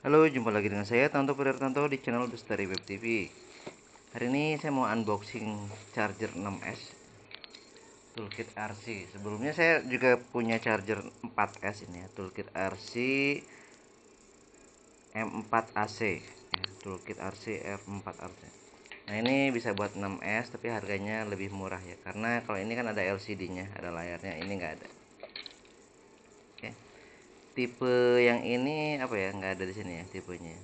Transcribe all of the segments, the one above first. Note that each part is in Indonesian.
Halo, jumpa lagi dengan saya Tanto Puryanto di channel Bestari Web TV. Hari ini saya mau unboxing charger 6S Toolkit RC. Sebelumnya saya juga punya charger 4S ini ya, Toolkit RC M4AC ya, Toolkit RC R4AC. Nah, ini bisa buat 6S tapi harganya lebih murah ya, karena kalau ini kan ada LCD-nya, ada layarnya, ini nggak ada. Oke. Tipe yang ini apa ya? Nggak ada di sini ya tipenya.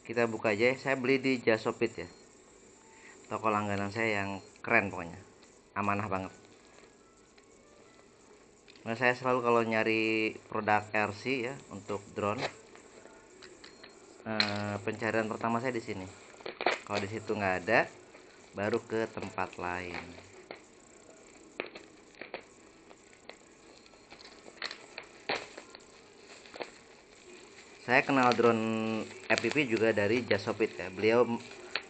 Kita buka aja. Saya beli di Jasopit ya, toko langganan saya yang keren pokoknya, amanah banget. Nah, saya selalu kalau nyari produk RC ya untuk drone, pencarian pertama saya di sini. Kalau di situ nggak ada, baru ke tempat lain. Saya kenal drone FPV juga dari Jasopit ya. Beliau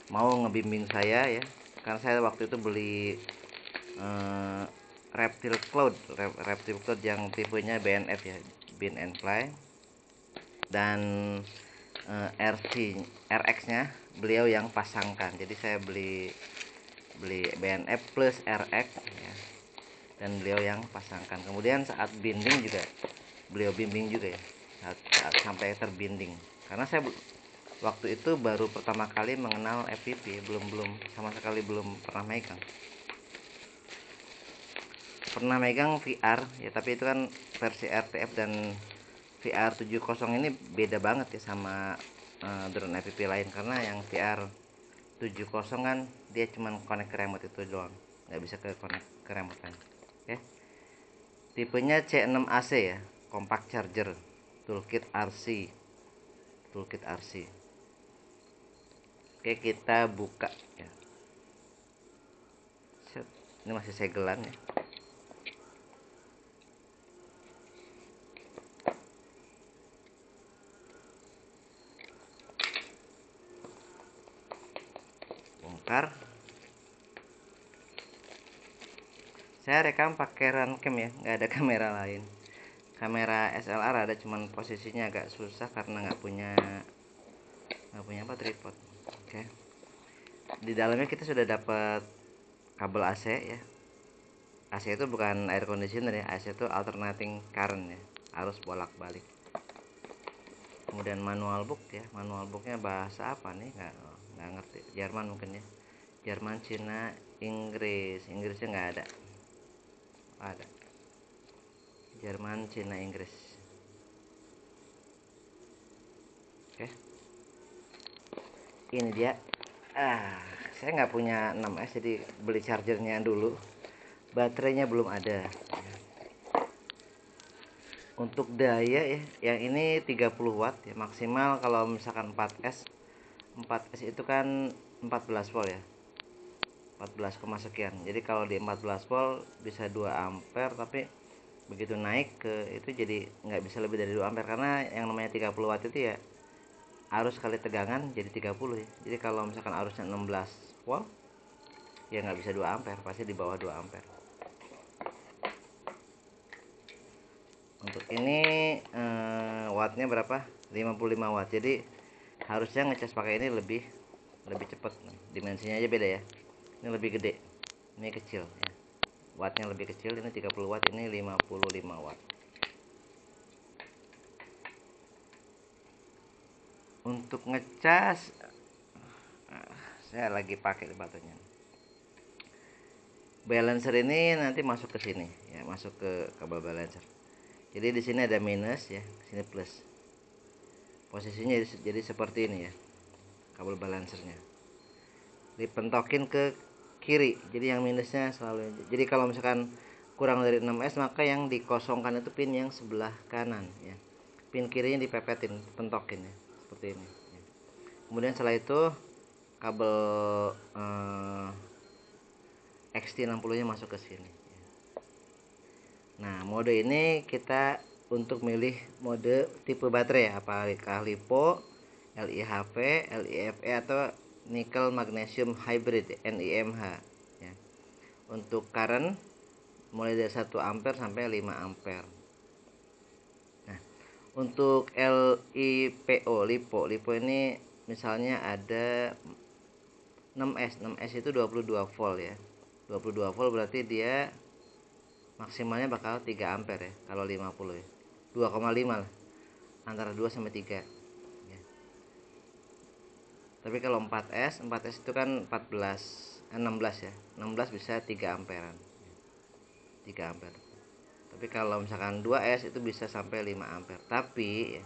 mau ngebimbing saya ya, karena saya waktu itu beli Reptile Cloud yang tipenya BNF ya, Bin and Fly, dan RX nya beliau yang pasangkan. Jadi saya beli BNF plus RX ya, dan beliau yang pasangkan. Kemudian saat binding juga beliau bimbing juga ya, saat sampai terbinding. Karena saya waktu itu baru pertama kali mengenal FPV, belum sama sekali, belum pernah megang. Pernah megang VR ya, tapi itu kan versi RTF, dan VR 70 ini beda banget ya sama drone FPV lain, karena yang VR 70 kan dia cuman connect ke remote itu doang, nggak bisa ke connect ke remote kan. Oke. Tipenya C6AC ya, compact charger, toolkit RC. Oke, kita buka ya. Ini masih segelan ya. Bongkar. Saya rekam pakai Runcam ya, nggak ada kamera lain. Kamera SLR ada, cuman posisinya agak susah karena nggak punya apa, tripod. Oke. Di dalamnya kita sudah dapat kabel AC ya. AC itu bukan air conditioner ya, AC itu alternating current ya, arus bolak-balik. Kemudian manual book ya, manual booknya bahasa apa nih, nggak ngerti. Jerman mungkin ya, Jerman, Cina, Inggrisnya nggak ada. Jerman, Cina, Inggris. Oke, ini dia. Saya nggak punya 6S, jadi beli chargernya dulu, baterainya belum ada. Untuk daya ya, yang ini 30 watt ya maksimal. Kalau misalkan 4S itu kan 14 volt ya, 14, sekian. Jadi kalau di 14 volt bisa 2 ampere, tapi begitu naik ke itu jadi nggak bisa lebih dari 2 ampere, karena yang namanya 30 watt itu ya arus kali tegangan jadi 30 ya. Jadi kalau misalkan arusnya 16 volt ya nggak bisa 2 ampere, pasti di bawah 2 ampere. Untuk ini wattnya berapa? 55 watt. Jadi harusnya ngecas pakai ini lebih cepat. Nah, dimensinya aja beda ya. Ini lebih gede, ini kecil ya. Wattnya lebih kecil, ini 30 watt, ini 55 watt. Untuk ngecas saya lagi pakai batunya. Balancer ini nanti masuk ke sini ya, masuk ke kabel balancer. Jadi di sini ada minus ya, sini plus. Posisinya jadi seperti ini ya, kabel balancernya dipentokin ke kiri, jadi yang minusnya selalu. Jadi kalau misalkan kurang dari 6S, maka yang dikosongkan itu pin yang sebelah kanan ya, pin kirinya dipepetin, pentokin ya, seperti ini ya. Kemudian setelah itu kabel XT60 nya masuk ke sini. Nah, mode ini kita untuk milih mode tipe baterai ya, apakah LiPo, LiHV, LiFe, atau nickel magnesium hybrid NIMH ya. Untuk current mulai dari 1 ampere sampai 5 ampere. Nah, Untuk LiPo ini misalnya ada 6S itu 22 volt ya. 22 volt berarti dia maksimalnya bakal 3 ampere ya kalau 50 ya. 2,5 lah. Antara 2 sampai 3 ya. Tapi kalau 4S itu kan 16 ya. 16 bisa 3 amperan. 3 ampere. Tapi kalau misalkan 2S itu bisa sampai 5 ampere. Tapi ya,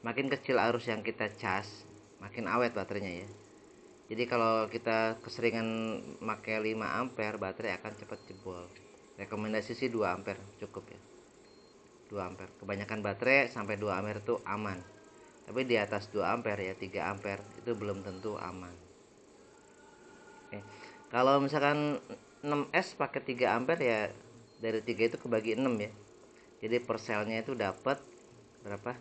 makin kecil arus yang kita cas, makin awet baterainya ya. Jadi kalau kita keseringan pakai 5 ampere, baterai akan cepat jebol. Rekomendasi sih 2 ampere cukup ya. 2 ampere. Kebanyakan baterai sampai 2 ampere itu aman. Tapi di atas 2 ampere ya 3 ampere itu belum tentu aman. Oke. Kalau misalkan 6S pakai 3 ampere ya dari 3 itu kebagi 6 ya. Jadi per selnya itu dapat berapa?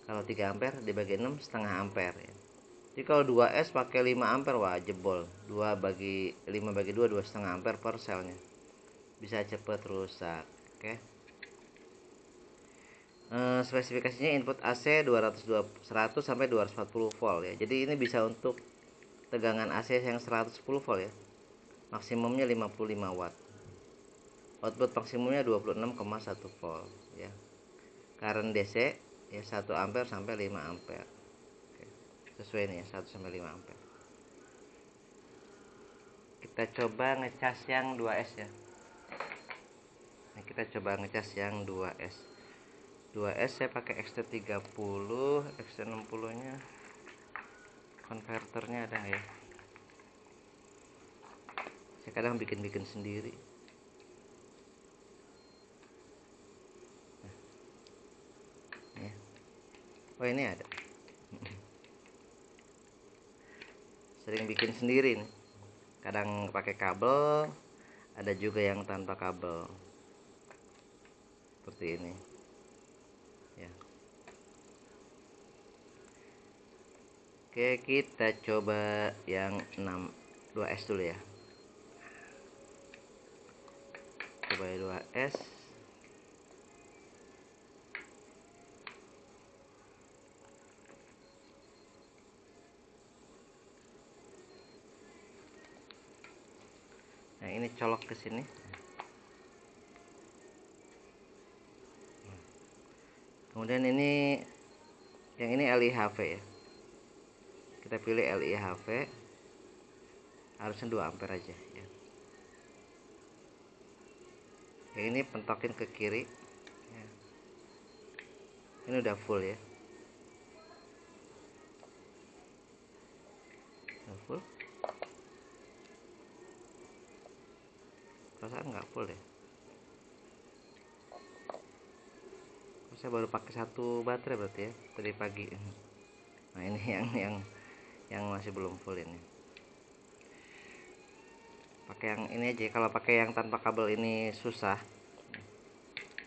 Kalau 3 ampere dibagi 6 setengah ampere ya. Jadi kalau 2S pakai 5 ampere wah jebol. 2 bagi 5 bagi 2 2,5 ampere per selnya. Bisa cepet rusak. Oke. Spesifikasinya input AC 100 sampai 240 volt ya. Jadi ini bisa untuk tegangan AC yang 110 volt ya. Maksimumnya 55 watt. Output maksimumnya 26,1 volt ya. Current DC ya 1 ampere sampai 5 ampere. Oke. Sesuai nih ya 1 sampai 5 ampere. Kita coba ngecas yang 2S ya. Nah, kita coba ngecas yang 2S. 2S saya pakai XT30, XT60 nya konverternya ada ya. Saya kadang bikin sendiri. Nah, ya. Oh ini ada. Sering bikin sendiri nih. Kadang pakai kabel, ada juga yang tanpa kabel. Seperti ini. Ya. Oke, kita coba yang 2S dulu ya. Coba 2S. Nah, ini colok ke sini. Kemudian ini yang ini LIHV ya. Kita pilih LIHV. Harusnya 2 ampere aja ya. Yang ini pentokin ke kiri. Ya. Ini udah full ya. Udah full. Perasaan nggak full deh. Saya baru pakai 1 baterai berarti ya tadi pagi. Nah ini yang masih belum full ini. Pakai yang ini aja. Kalau pakai yang tanpa kabel ini susah.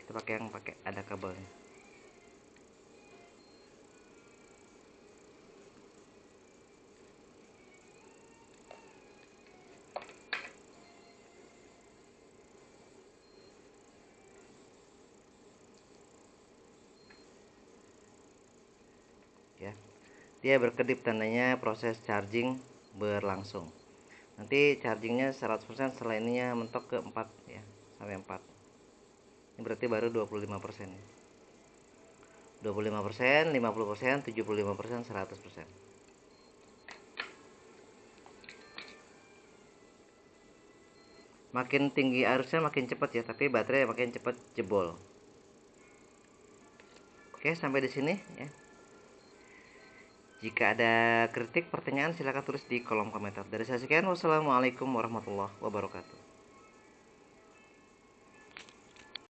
Kita pakai yang pakai ada kabelnya. Ya. Dia berkedip tandanya proses charging berlangsung. Nanti chargingnya 100% setelah ininya mentok ke 4 ya, sampai 4. Ini berarti baru 25%. 25%, 50%, 75%, 100%. Makin tinggi arusnya makin cepat ya, tapi baterai makin cepat jebol. Oke, sampai di sini ya. Jika ada kritik, pertanyaan silahkan tulis di kolom komentar. Dari saya sekian, wassalamualaikum warahmatullahi wabarakatuh.